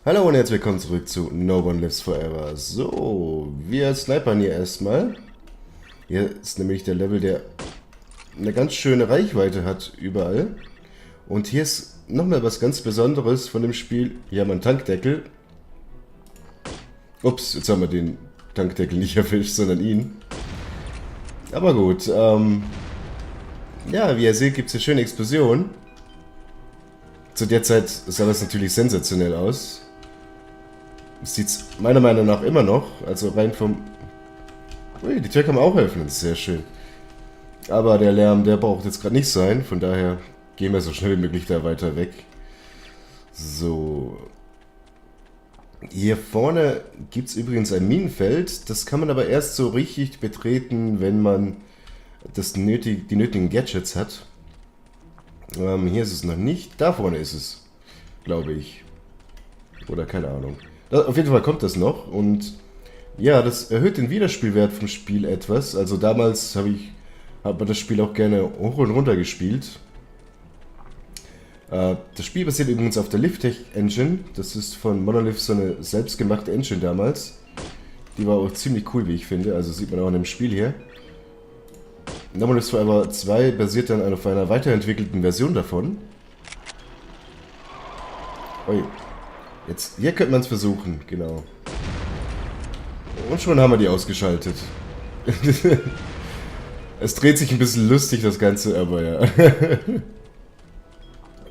Hallo und herzlich willkommen zurück zu No One Lives Forever. So, wir snipern hier erstmal. Hier ist nämlich der Level, der eine ganz schöne Reichweite hat überall. Und hier ist nochmal was ganz Besonderes von dem Spiel. Hier haben wir einen Tankdeckel. Ups, jetzt haben wir den Tankdeckel nicht erwischt, sondern ihn. Aber gut, ja, wie ihr seht, gibt es hier schöne Explosionen. Zu der Zeit sah das natürlich sensationell aus. Sieht es meiner Meinung nach immer noch. Also rein vom... Ui, die Tür kann man auch öffnen, das ist sehr schön. Aber der Lärm, der braucht jetzt gerade nicht sein. Von daher gehen wir so schnell wie möglich da weiter weg. So. Hier vorne gibt es übrigens ein Minenfeld. Das kann man aber erst so richtig betreten, wenn man die nötigen Gadgets hat. Hier ist es noch nicht. Da vorne ist es, glaube ich. Oder keine Ahnung. Auf jeden Fall kommt das noch und ja, das erhöht den Wiederspielwert vom Spiel etwas. Also damals hat man das Spiel auch gerne hoch und runter gespielt. Das Spiel basiert übrigens auf der Liftech-Engine. Das ist von Monolith so eine selbstgemachte Engine damals. Die war auch ziemlich cool, wie ich finde. Also sieht man auch in dem Spiel hier. No One Lives Forever 2 basiert dann auf einer weiterentwickelten Version davon. Ui. Jetzt, hier könnte man es versuchen, genau. Und schon haben wir die ausgeschaltet. Es dreht sich ein bisschen lustig, das Ganze, aber ja.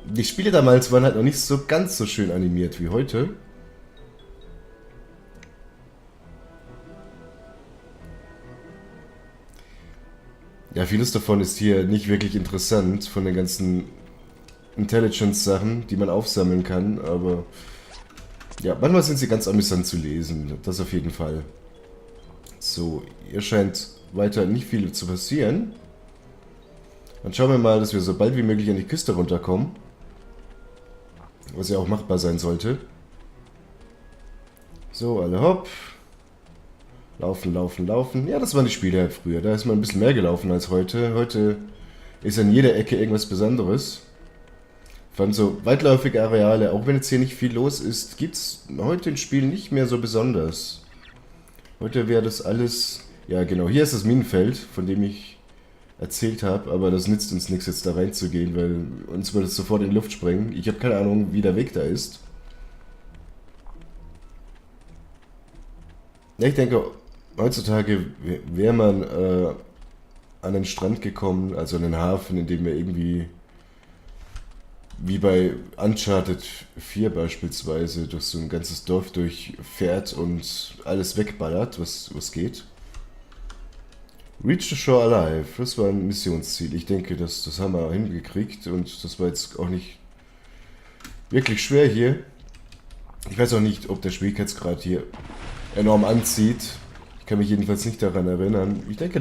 Die Spiele damals waren halt noch nicht so ganz so schön animiert wie heute. Ja, vieles davon ist hier nicht wirklich interessant, von den ganzen Intelligence-Sachen, die man aufsammeln kann, aber... Ja, manchmal sind sie ganz amüsant zu lesen, das auf jeden Fall. So, hier scheint weiter nicht viel zu passieren. Dann schauen wir mal, dass wir so bald wie möglich an die Küste runterkommen. Was ja auch machbar sein sollte. So, alle hopp. Laufen, laufen, laufen. Ja, das waren die Spiele halt früher. Da ist man ein bisschen mehr gelaufen als heute. Heute ist an jeder Ecke irgendwas Besonderes. Vor allem so weitläufige Areale, auch wenn jetzt hier nicht viel los ist, gibt es heute in Spielen nicht mehr so besonders. Heute wäre das alles... Ja genau, hier ist das Minenfeld, von dem ich erzählt habe, aber das nützt uns nichts jetzt da reinzugehen, weil uns würde es sofort in die Luft sprengen. Ich habe keine Ahnung, wie der Weg da ist. Ja, ich denke, heutzutage wäre man an den Strand gekommen, also an den Hafen, in dem wir irgendwie... wie bei Uncharted 4 beispielsweise durch so ein ganzes Dorf durchfährt und alles wegballert, was geht. Reach the Shore Alive, das war ein Missionsziel. Ich denke, das haben wir hingekriegt und das war jetzt auch nicht wirklich schwer hier. Ich weiß auch nicht, ob der Schwierigkeitsgrad hier enorm anzieht. Ich kann mich jedenfalls nicht daran erinnern. Ich denke,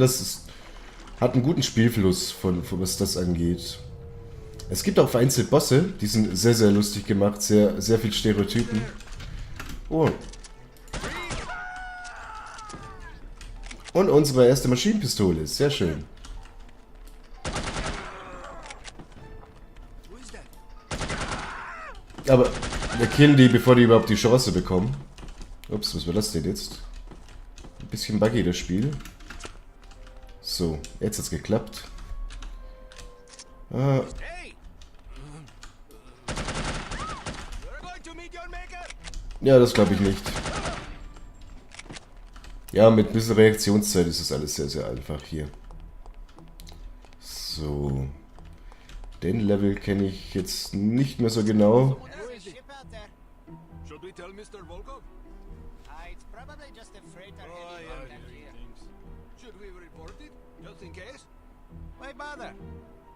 hat einen guten Spielfluss, von was das angeht. Es gibt auch vereinzelt Bosse, die sind sehr, sehr lustig gemacht, sehr, sehr viel Stereotypen. Oh. Und unsere erste Maschinenpistole, sehr schön. Aber wir killen die, bevor die überhaupt die Chance bekommen. Ups, was war das denn jetzt? Ein bisschen buggy, das Spiel. So, jetzt hat's geklappt. Ja, das glaube ich nicht. Ja, mit ein bisschen Reaktionszeit ist das alles sehr, sehr einfach hier. So. Den Level kenne ich jetzt nicht mehr so genau.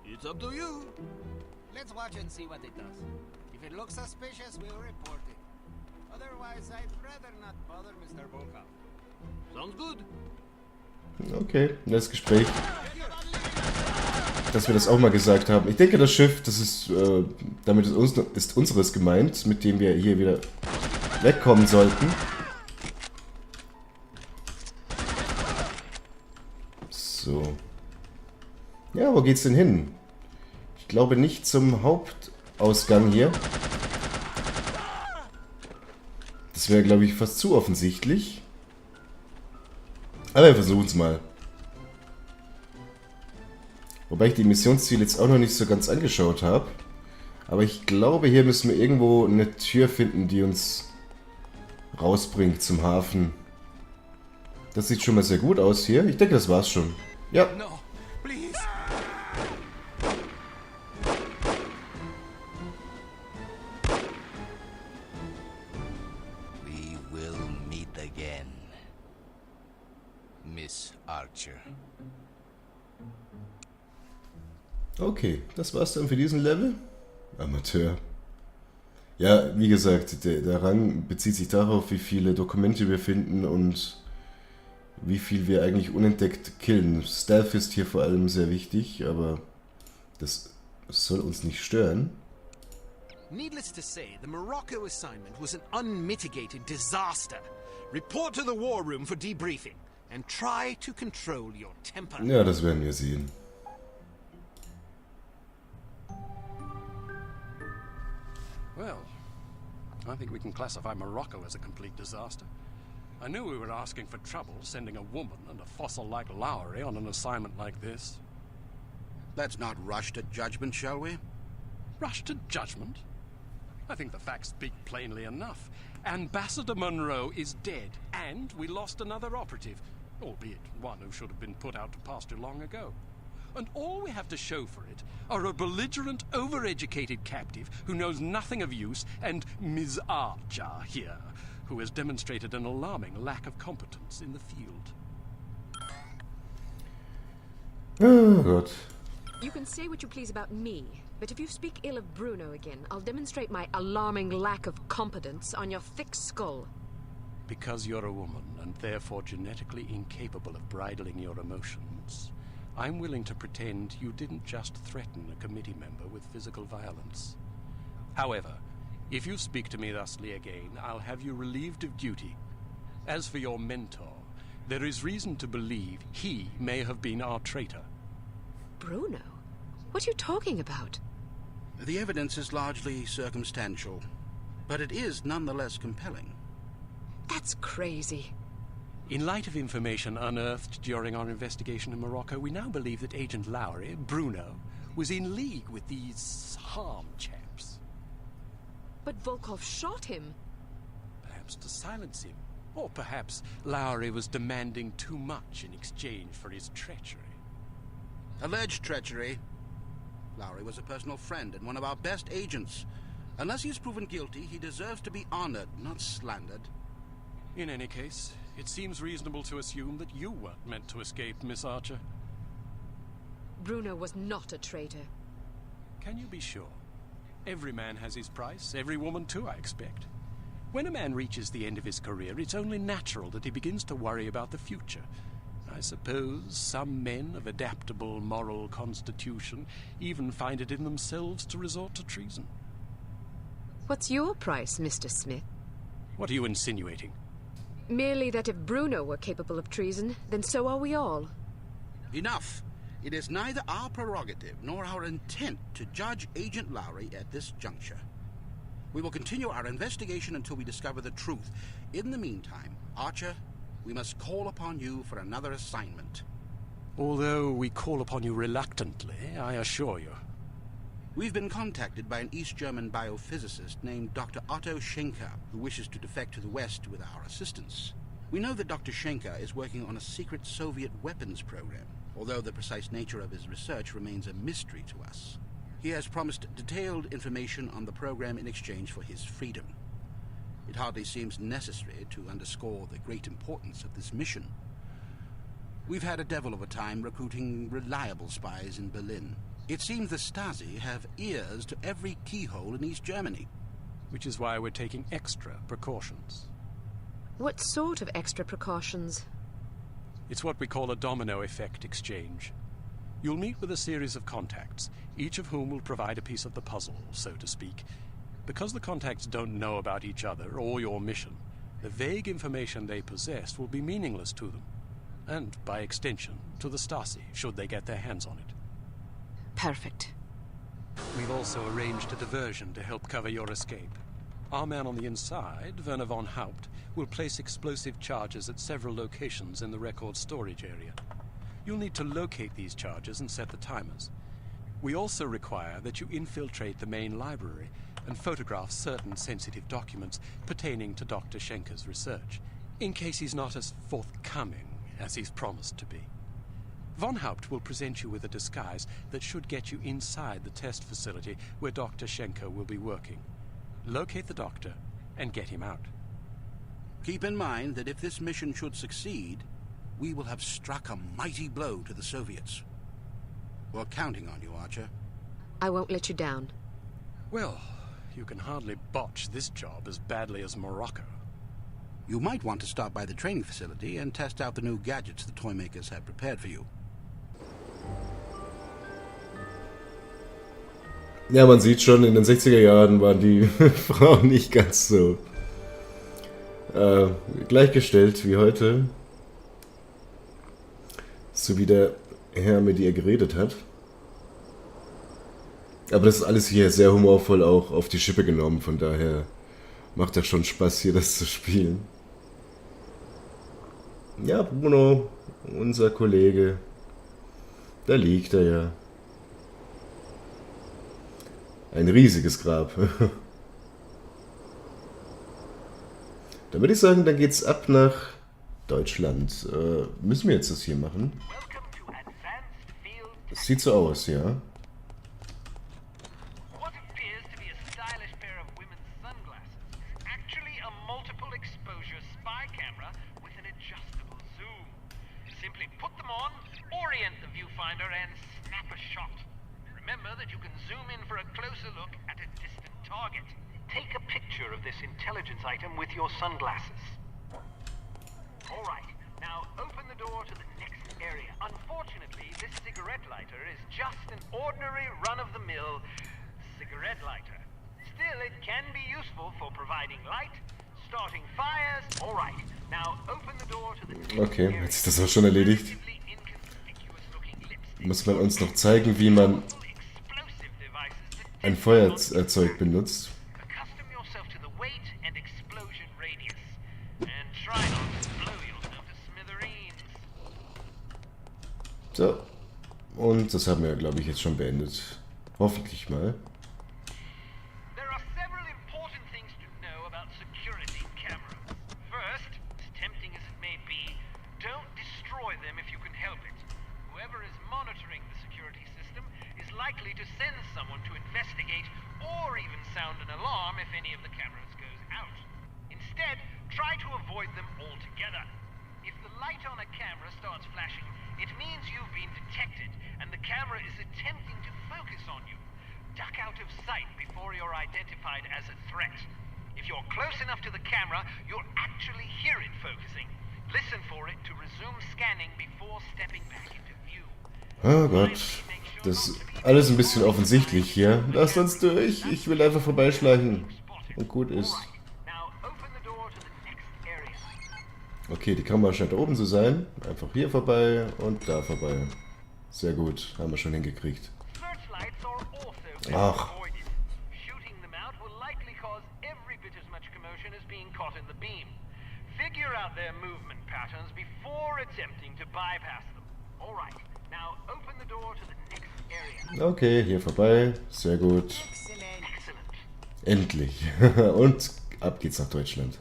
It's up to you. Let's watch and see what it does. If it looks suspicious, we'll report it. Otherwise, I'd rather not bother Mr. Volkov. Sounds good. Okay, das Gespräch. Dass wir das auch mal gesagt haben. Ich denke, das Schiff, das ist, damit ist unseres gemeint, mit dem wir hier wieder wegkommen sollten. So. Ja, wo geht's denn hin? Ich glaube nicht zum Hauptausgang hier. Das wäre, glaube ich, fast zu offensichtlich. Aber wir versuchen es mal. Wobei ich die Missionsziele jetzt auch noch nicht so ganz angeschaut habe. Aber ich glaube, hier müssen wir irgendwo eine Tür finden, die uns rausbringt zum Hafen. Das sieht schon mal sehr gut aus hier. Ich denke, das war's schon. Ja. No, please. We will meet again, Miss Archer. Okay, das war's dann für diesen Level. Amateur. Ja, wie gesagt, der Rang bezieht sich darauf, wie viele Dokumente wir finden und wie viel wir eigentlich unentdeckt killen. Stealth ist hier vor allem sehr wichtig, aber das soll uns nicht stören. Needless to say, the Morocco assignment was an unmitigated disaster. Report to the war room for debriefing and try to control your temper. Ja, das werden wir sehen. Well, I think we can classify Morocco as a complete disaster. I knew we were asking for trouble, sending a woman and a fossil like Lowry on an assignment like this. Let's not rush to judgment, shall we? Rush to judgment? I think the facts speak plainly enough. Ambassador Monroe is dead, and we lost another operative, albeit one who should have been put out to pasture long ago. And all we have to show for it are a belligerent, overeducated captive who knows nothing of use, and Ms. Archer here, who has demonstrated an alarming lack of competence in the field. Oh Gott. You can say what you please about me, but if you speak ill of Bruno again, I'll demonstrate my alarming lack of competence on your thick skull. Because you're a woman, and therefore genetically incapable of bridling your emotions, I'm willing to pretend you didn't just threaten a committee member with physical violence. However, if you speak to me thusly again, I'll have you relieved of duty. As for your mentor, there is reason to believe he may have been our traitor. Bruno? What are you talking about? The evidence is largely circumstantial, but it is nonetheless compelling. That's crazy. In light of information unearthed during our investigation in Morocco, we now believe that Agent Lowry, Bruno, was in league with these harm chaps. But Volkov shot him. Perhaps to silence him. Or perhaps Lowry was demanding too much in exchange for his treachery. Alleged treachery. Lowry was a personal friend and one of our best agents. Unless he is proven guilty, he deserves to be honored, not slandered. In any case, it seems reasonable to assume that you weren't meant to escape, Miss Archer. Bruno was not a traitor. Can you be sure? Every man has his price, every woman too, I expect. When a man reaches the end of his career, it's only natural that he begins to worry about the future. I suppose some men of adaptable moral constitution even find it in themselves to resort to treason. What's your price, Mr. Smith? What are you insinuating? Merely that if Bruno were capable of treason, then so are we all. Enough. It is neither our prerogative nor our intent to judge Agent Lowry at this juncture. We will continue our investigation until we discover the truth. In the meantime, Archer, we must call upon you for another assignment. Although we call upon you reluctantly, I assure you. We've been contacted by an East German biophysicist named Dr. Otto Schenker, who wishes to defect to the West with our assistance. We know that Dr. Schenker is working on a secret Soviet weapons program, although the precise nature of his research remains a mystery to us. He has promised detailed information on the program in exchange for his freedom. It hardly seems necessary to underscore the great importance of this mission. We've had a devil of a time recruiting reliable spies in Berlin. It seems the Stasi have ears to every keyhole in East Germany. Which is why we're taking extra precautions. What sort of extra precautions? It's what we call a domino effect exchange. You'll meet with a series of contacts, each of whom will provide a piece of the puzzle, so to speak. Because the contacts don't know about each other or your mission, the vague information they possess will be meaningless to them. And, by extension, to the Stasi, should they get their hands on it. Perfect. We've also arranged a diversion to help cover your escape. Our man on the inside, Werner von Haupt, will place explosive charges at several locations in the record storage area. You'll need to locate these charges and set the timers. We also require that you infiltrate the main library and photograph certain sensitive documents pertaining to Dr. Schenker's research, in case he's not as forthcoming as he's promised to be. Von Haupt will present you with a disguise that should get you inside the test facility where Dr. Schenker will be working. Locate the doctor and get him out. Keep in mind that if this mission should succeed, we will have struck a mighty blow to the Soviets. We're counting on you, Archer. I won't let you down. Well, you can hardly botch this job as badly as Morocco. You might want to stop by the training facility and test out the new gadgets the toy makers have prepared for you. Ja, man sieht schon, in den 60er Jahren waren die Frauen nicht ganz so gleichgestellt wie heute. So wie der Herr, mit dem er geredet hat. Aber das ist alles hier sehr humorvoll auch auf die Schippe genommen, von daher macht das schon Spaß, hier das zu spielen. Ja, Bruno, unser Kollege, da liegt er ja. Ein riesiges Grab. Dann würde ich sagen, dann geht's ab nach Deutschland. Müssen wir jetzt das hier machen? Es sieht so aus, ja. What appears to be a stylish pair of women's sunglasses is actually a multiple exposure spy camera with an adjustable zoom. Simply put them on, orient the viewfinder, and snap a shot. Remember that you can zoom in for a closer look at a distant target. Take a picture of this intelligence item with your sunglasses. All right, now open the door to the next area. Unfortunately, this cigarette lighter is just an ordinary run-of-the-mill cigarette lighter. Still, it can be useful for providing light, starting fires. All right, now open the door to the next Okay, area. jetzt ist das auch schon erledigt. Muss man uns noch zeigen, wie man ein Feuerzeug benutzt. Accustom yourself to the weight and explosion radius. And try not to blow yourself to smithereens. So. Und das haben wir, glaube ich, jetzt schon beendet. Hoffentlich mal. There are several important things to know about security cameras. First, as tempting as it may be, don't destroy them if you can help it. Whoever is monitoring the security system is likely to send someone to investigate or even sound an alarm if any of the cameras goes out. Instead, try to avoid them altogether. If the light on a camera starts flashing, it means you've been detected and the camera is attempting to focus on you. Duck out of sight before you're identified as a threat. If you're close enough to the camera, you'll actually hear it focusing. Listen for it to resume scanning before stepping back into view. Oh Gott. Das ist alles ein bisschen offensichtlich hier. Lasst uns durch. Ich will einfach vorbeischleichen. Und gut ist. Now open the door to the next area. Okay, die Kamera scheint da oben zu sein. Einfach hier vorbei und da vorbei. Sehr gut. Haben wir schon hingekriegt. Searchlights are also best Ach. avoided. Shooting them out will likely cause every bit as much commotion as being caught in the beam. Figure out their movement patterns before attempting to bypass them. All right. Now open the door to the next area. Okay, hier vorbei. Sehr gut. Excellent. Endlich. Und ab geht's nach Deutschland.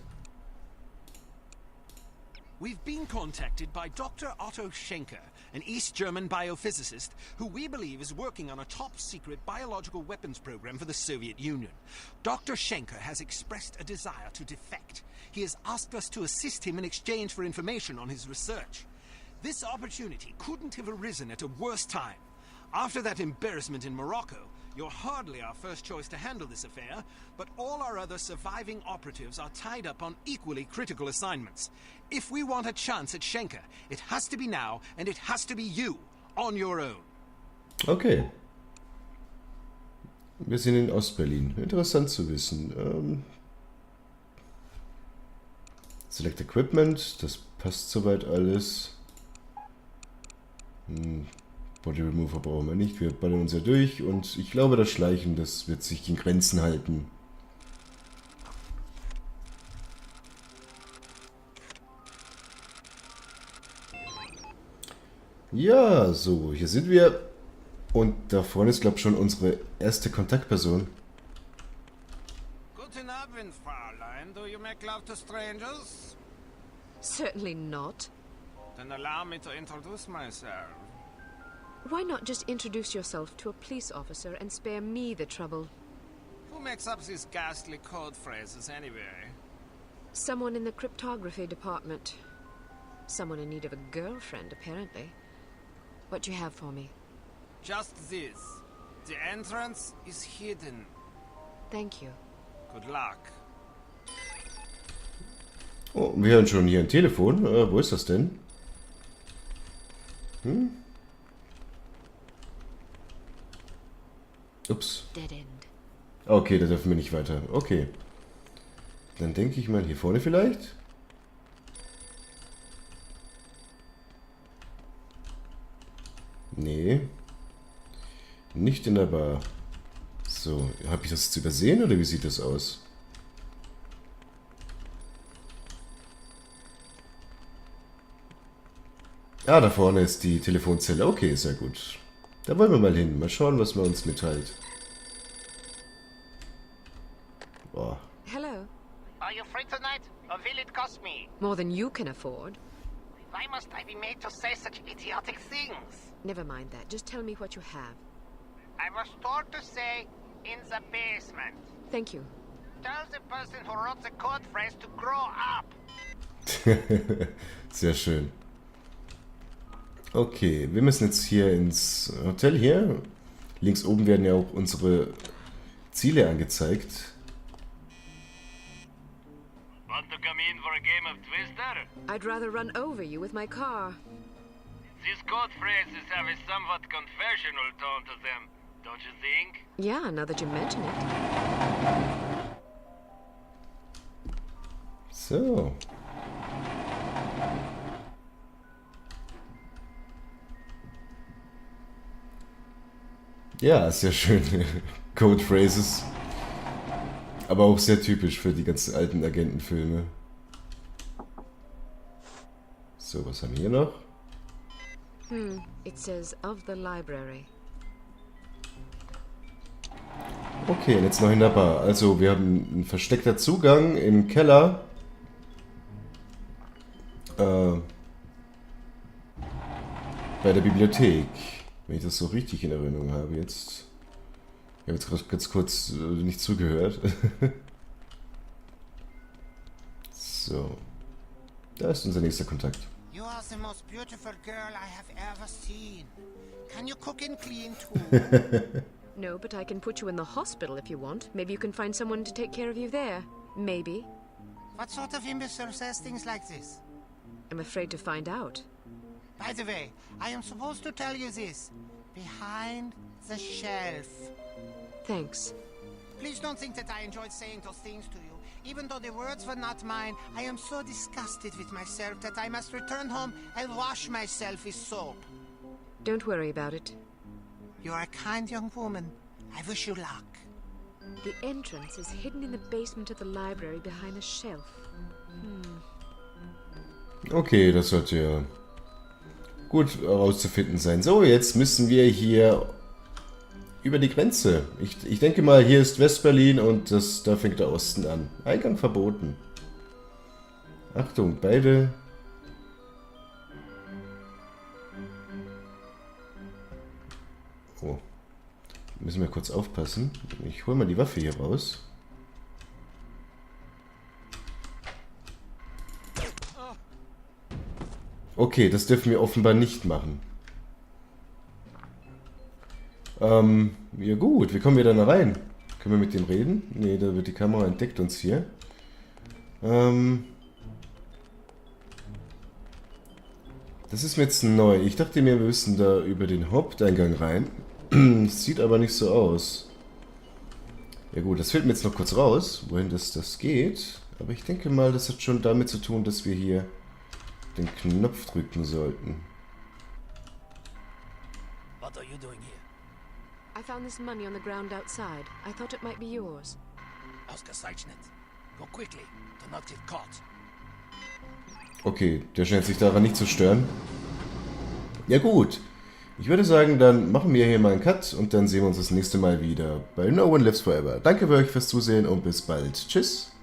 We've been contacted by Dr. Otto Schenker, an East German biophysicist who we believe is working on a top-secret biological weapons program for the Soviet Union. Dr. Schenker has expressed a desire to defect. He has asked us to assist him in exchange for information on his research. This opportunity couldn't have arisen at a worse time. After that embarrassment in Morocco, you're hardly our first choice to handle this affair, but all our other surviving operatives are tied up on equally critical assignments. If we want a chance at Schenker, it has to be now, and it has to be you, on your own. Okay. Wir sind in Ostberlin. Interessant zu wissen. Select Equipment. Das passt soweit alles. Body Remover brauchen wir nicht. Wir ballern uns ja durch. Und ich glaube, das Schleichen, das wird sich in Grenzen halten. Ja, so, hier sind wir. Und da vorne ist, glaube ich, schon unsere erste Kontaktperson. Guten Abend, Fräulein. Do you make love to strangers? Certainly not. Then allow me to introduce myself. Why not just introduce yourself to a police officer and spare me the trouble? Who makes up these ghastly code phrases anyway? Someone in the cryptography department. Someone in need of a girlfriend, apparently. What do you have for me? Just this. The entrance is hidden. Thank you. Good luck. Oh, wir hören schon hier ein Telefon. Wo ist das denn? Ups. Dead end. Okay, da dürfen wir nicht weiter. Okay. Dann denke ich mal hier vorne vielleicht. Nee. Nicht in der Bar. So, habe ich das jetzt übersehen oder wie sieht das aus? Ah, da vorne ist die Telefonzelle. Okay, sehr gut. Da wollen wir mal hin. Mal schauen, was man uns mitteilt. Boah. Hello. Are you free tonight, or will it cost me? More than you can afford. Why must I be made to say such idiotic things? Never mind that. Just tell me what you have. I was told to say, in the basement. Thank you. Tell the person who wrote the code phrase to grow up. Sehr schön. Okay, wir müssen jetzt hier ins Hotel hier. Links oben werden ja auch unsere Ziele angezeigt. Want to come in for a game of Twister? I'd rather run over you with my car. These code phrases have a somewhat confessional tone to them, don't you think? Yeah, now that you mention it. So. Ja, sehr schön. Code Phrases. Aber auch sehr typisch für die ganzen alten Agentenfilme. So, was haben wir hier noch? It says of the library. Okay, und jetzt noch in der Bar. Also, wir haben einen versteckter Zugang im Keller. Bei der Bibliothek. Wenn ich das so richtig in Erinnerung habe jetzt. Ich habe jetzt ganz kurz nicht zugehört. So. Da ist unser nächster Kontakt. You are the most beautiful girl I have ever seen. Can you cook and clean too? No, but I can put you in the hospital if you want. Maybe you can find someone to take care of you there. Maybe. What sort of imbecile says things like this? I'm afraid to find out. By the way, I am supposed to tell you this. Behind the shelf. Thanks. Please don't think that I enjoyed saying those things to you. Even though the words were not mine, I am so disgusted with myself that I must return home and wash myself with soap. Don't worry about it. You are a kind young woman. I wish you luck. The entrance is hidden in the basement of the library behind a shelf. Okay, das sollte ja gut herauszufinden sein. So, jetzt müssen wir hier über die Grenze. Ich denke mal, hier ist Westberlin und da fängt der Osten an. Eingang verboten. Achtung, beide. Oh. Müssen wir kurz aufpassen. Ich hole mal die Waffe hier raus. Okay, das dürfen wir offenbar nicht machen. Ja gut, wie kommen wir dann rein? Können wir mit dem reden? Ne, da wird die Kamera entdeckt uns hier. Das ist mir jetzt neu. Ich dachte mir, wir müssen da über den Haupteingang rein. Sieht aber nicht so aus. Ja gut, das fällt mir jetzt noch kurz raus, wohin das geht. Aber ich denke mal, das hat schon damit zu tun, dass wir hier den Knopf drücken sollten. What are you doing here? I found this money on the ground outside. I thought it might be yours. Ausgezeichnet. Go quickly, do not get caught. Okay, der scheint sich daran nicht zu stören. Ja gut, ich würde sagen, dann machen wir hier mal einen Cut und dann sehen wir uns das nächste Mal wieder bei No One Lives Forever. Danke für euch fürs Zusehen und bis bald. Tschüss.